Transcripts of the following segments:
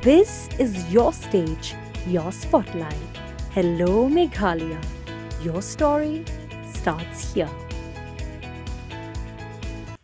This is your stage, your spotlight. Hello Meghalaya. Your story starts here.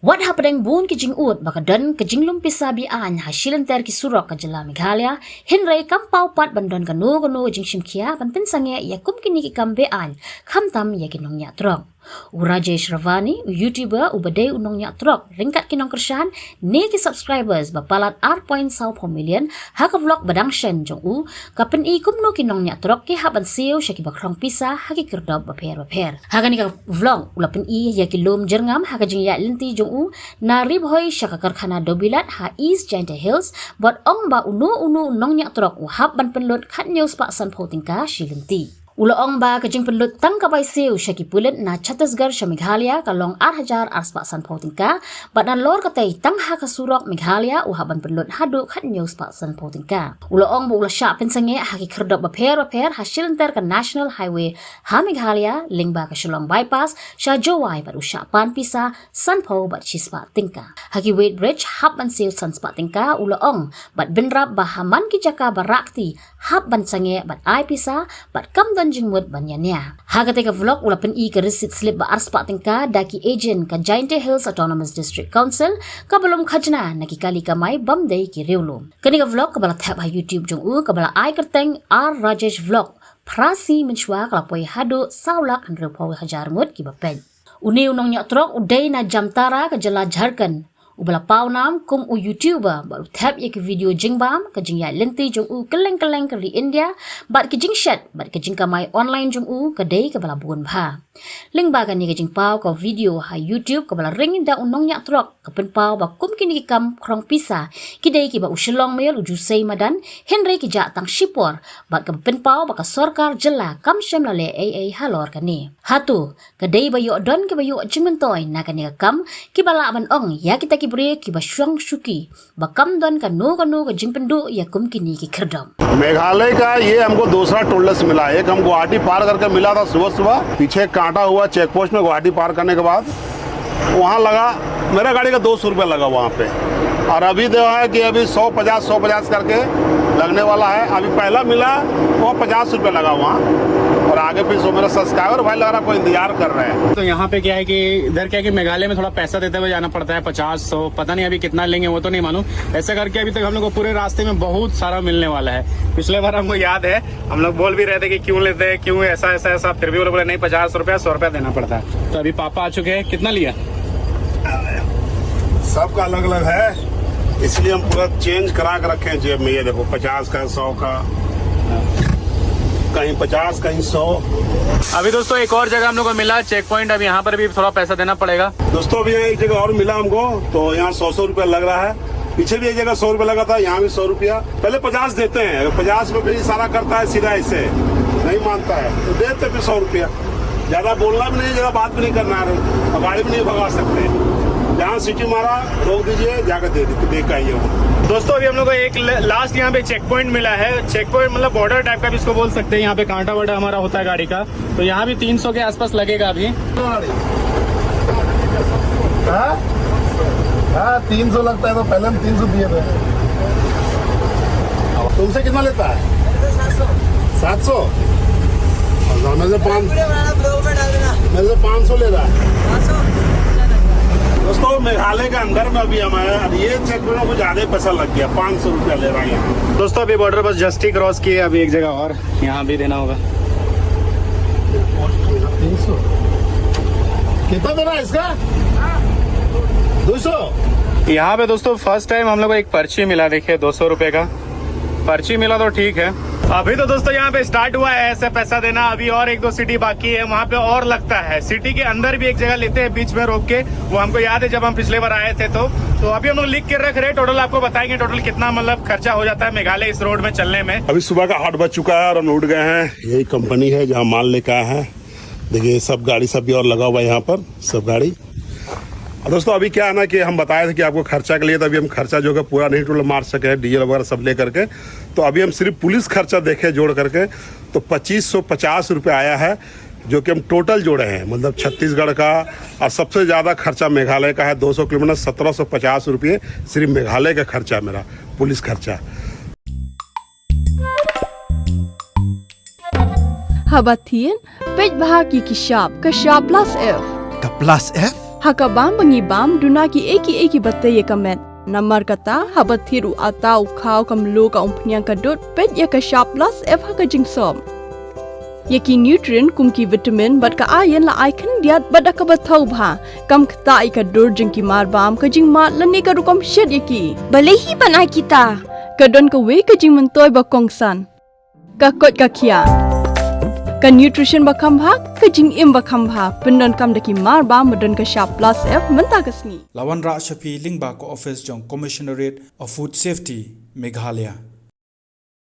What happened bun ki jing ut baka dan ke jing lum pisabi an hasilan ter ki surok ka jala Meghalaya hinrai kam pau pat bandon ka no jing shimkhia ban pin sange ya kum kini ki kam be an kham tam ya ki nong nya trok Rajesh Ravani YouTuber ubadai unong nya trok ringkat kinong kersan ne ki subscribers bapalat 8.4 million ha ka vlog badang shen jong u ka pen i kum no kinong nya trok ki haban siu shaki bakrong pisa ha ki kerdob baper ha ka ni ka vlog ula pen i ya ki lom jerngam ha ka jing ya linti jong u na rib hoi shaka karkhana dobilat ha East Giant Hills bot ong ba unu nong nya trok u hab ban penlut khat news pak san photingka shilinti Ula ong ba kajing penlut tang kabay siu syaki pulit na Chhattisgarh sya Meghalaya kalong 8,000 arspak san pautingka bat na lor katay tang ha kasurok Meghalaya uhaban penlut haduk hat news pak san pautingka ula ong ba ula sya pensange haki kerdop baper hasil ka National Highway ha Meghalaya ling ba ka Shillong bypass sya jowai bat usya pan pisa san pau bat chispa tingka haki weight bridge hab ban siu san spa tingka ula ong bat benrap bahaman ki jaka barakti hab ban sange bat ai pisa bat kam jingmut banyanya. Hagate ka vlog ula pen i ka receipt slip ba arspa tingka daki agent ka Giant Hills Autonomous District Council ka belum khajna nakikali kamay bamday ki reulum. Kani ka vlog ka bala tab ha YouTube jong u ka bala ai kerteng R Rajesh vlog prasi menchwa ka poi hado saulak 100,000 mut ki bapen. Uni unong nya trok udai na jamtara ka jala Jharkhand ubala pau nam kum u YouTuber baru tab ye ke video jingbam ka jing ya lenti jong u keleng ke ri India bat ke jing shat bat ke jing kamai online jong u ka dei ka bala bun bha ling ba ka ni ke jing pau ka video ha YouTube ka bala ring da unong nya trok ka pen pau ba kum kini ki kam krong pisa ki dei ki ba u Shillong mel u jusei madan henry ki ja tang shipor bat ka pen pau ba ka sarkar jela kam shem la le AA halor ka ni hatu ka dei ba yo don ke ba yo jimentoy na ka ni ka kam ki bala ban ong ya kita break ki bashwang shuki bakam don का नो का जिंपंडो या कुम की नी की खरडम मेघालय का ये हमको दूसरा टोल टैक्स मिला है। एक हम गुवाहाटी पार करके मिला था सुबह पीछे कांटा हुआ चेक पोस्ट में गुवाहाटी पार करने के बाद वहाँ लगा मेरा गाड़ी का 200 रुपया लगा वहाँ पे और अभी जो है कि अभी 150 करके लगने वाला है। अभी पहला मिला वो 50 रुपया लगा वहाँ और आगे फिर सो मेरा सब्सक्राइबर भाई लग रहा कोई इंतजार कर रहे हैं। तो यहाँ पे क्या है कि इधर क्या है कि मेघालय में थोड़ा पैसा देते हुए जाना पड़ता है 50-100 पता नहीं अभी कितना लेंगे वो तो नहीं मालूम। ऐसे करके अभी तक हम लोग को पूरे रास्ते में बहुत सारा मिलने वाला है। पिछले बार हमको याद है हम लोग बोल भी रहे थे कि क्यों लेते हैं क्यों ऐसा फिर भी वो बोले नहीं 50 रुपया 100 रुपया देना पड़ता है। तो अभी पापा आ चुके हैं। कितना लिया? सबका अलग अलग है इसलिए हम पूरा चेंज करा के रखे हैं जेब में। ये देखो 50 का 100 का कहीं 50 कहीं 100। अभी दोस्तों एक और जगह हम लोग को मिला चेक पॉइंट। अब यहाँ पर भी थोड़ा पैसा देना पड़ेगा दोस्तों। अभी यहाँ एक जगह और मिला हमको तो यहाँ 100 रुपया लग रहा है। पीछे भी एक जगह 100 रुपया लगा था यहाँ भी 100 रुपया। पहले 50 देते हैं 50 में फिर इशारा करता है सीधा ऐसे नहीं मानता है तो देते फिर 100 रुपया। ज्यादा बोलना भी नहीं ज्यादा बात भी नहीं करना है और गाड़ी भी नहीं भगा सकते। जहाँ सिटी मारा रोक दीजिए जाकर दे के आइए। दोस्तों अभी हम लोग को एक लास्ट यहाँ पे चेक पॉइंट मिला है। चेक पॉइंट मतलब बॉर्डर टाइप का भी इसको बोल सकते हैं। यहाँ पे कांटा वाटा हमारा होता है गाड़ी का तो यहाँ भी 300 के आसपास लगेगा अभी। हाँ 300 लगता है तो पहले हम 300 दिए थे। तुमसे कितना लेता है? 700 मेरे से 500 ले रहा है। दोस्तों मेघालय के अंदर में अभी हमारे ये चेक पॉइंट को ज्यादा पैसा लग गया 500 रुपया ले रहा है यहाँ। दोस्तों अभी बॉर्डर बस जस्ट ही क्रॉस किए अभी एक जगह और यहाँ भी देना होगा। 300 कितना देना है इसका? 200। यहाँ पे दोस्तों फर्स्ट टाइम हम लोग को एक पर्ची मिला। देखिए 200 रुपए का पर्ची मिला तो ठीक है। अभी तो दोस्तों यहाँ पे स्टार्ट हुआ है ऐसे पैसा देना। अभी और 1-2 सिटी बाकी है वहाँ पे और लगता है। सिटी के अंदर भी एक जगह लेते हैं बीच में रोक के। वो हमको याद है जब हम पिछले बार आए थे तो अभी हम लोग लिख के रख रहे हैं। टोटल आपको बताएंगे टोटल कितना मतलब खर्चा हो जाता है मेघालय इस रोड में चलने में। अभी सुबह का 8 बज चुका है और हम उठ गए हैं। यही कंपनी है जहाँ माल लेकर आए हैं। देखिए सब गाड़ी सब भी और लगा हुआ है यहाँ पर सब गाड़ी। दोस्तों अभी क्या है ना कि हम बताए थे कि आपको खर्चा के लिए तो अभी हम खर्चा जो है पूरा नहीं टोटल मार सके हैं डीजल वगैरह सब ले करके। तो अभी हम सिर्फ पुलिस खर्चा देखे जोड़ करके तो 2550 रुपये आया है जो कि हम टोटल जोड़े हैं मतलब छत्तीसगढ़ का। और सबसे ज़्यादा खर्चा मेघालय का है 200 किलोमीटर 1750 रुपये सिर्फ मेघालय का खर्चा मेरा पुलिस खर्चा। habatin pej bahagi kisap kasap plus F Ka plus F? hakabam bangibam dunaki eki batay kamet namar kata habatiru atau kau kamlu ka umpnyang kadut pej ya kasap plus F hakajing som Yaki nutrient kumki vitamin bat ka ayan la icon diat bat ka batau bha kam kta ika dur jengki marbam ka jing mat lani ka rukom shed yaki balehi panai kita kadon ka we ka jing mentoy ba kongsan ka kot ka kia ka nutrition ba kam bha ka jing im ba kam bha pendon kam daki marbam madon ka sharp plus F menta kasni Lawan Ra Shafi Lingba ko office jong Commissionerate of Food Safety Meghalaya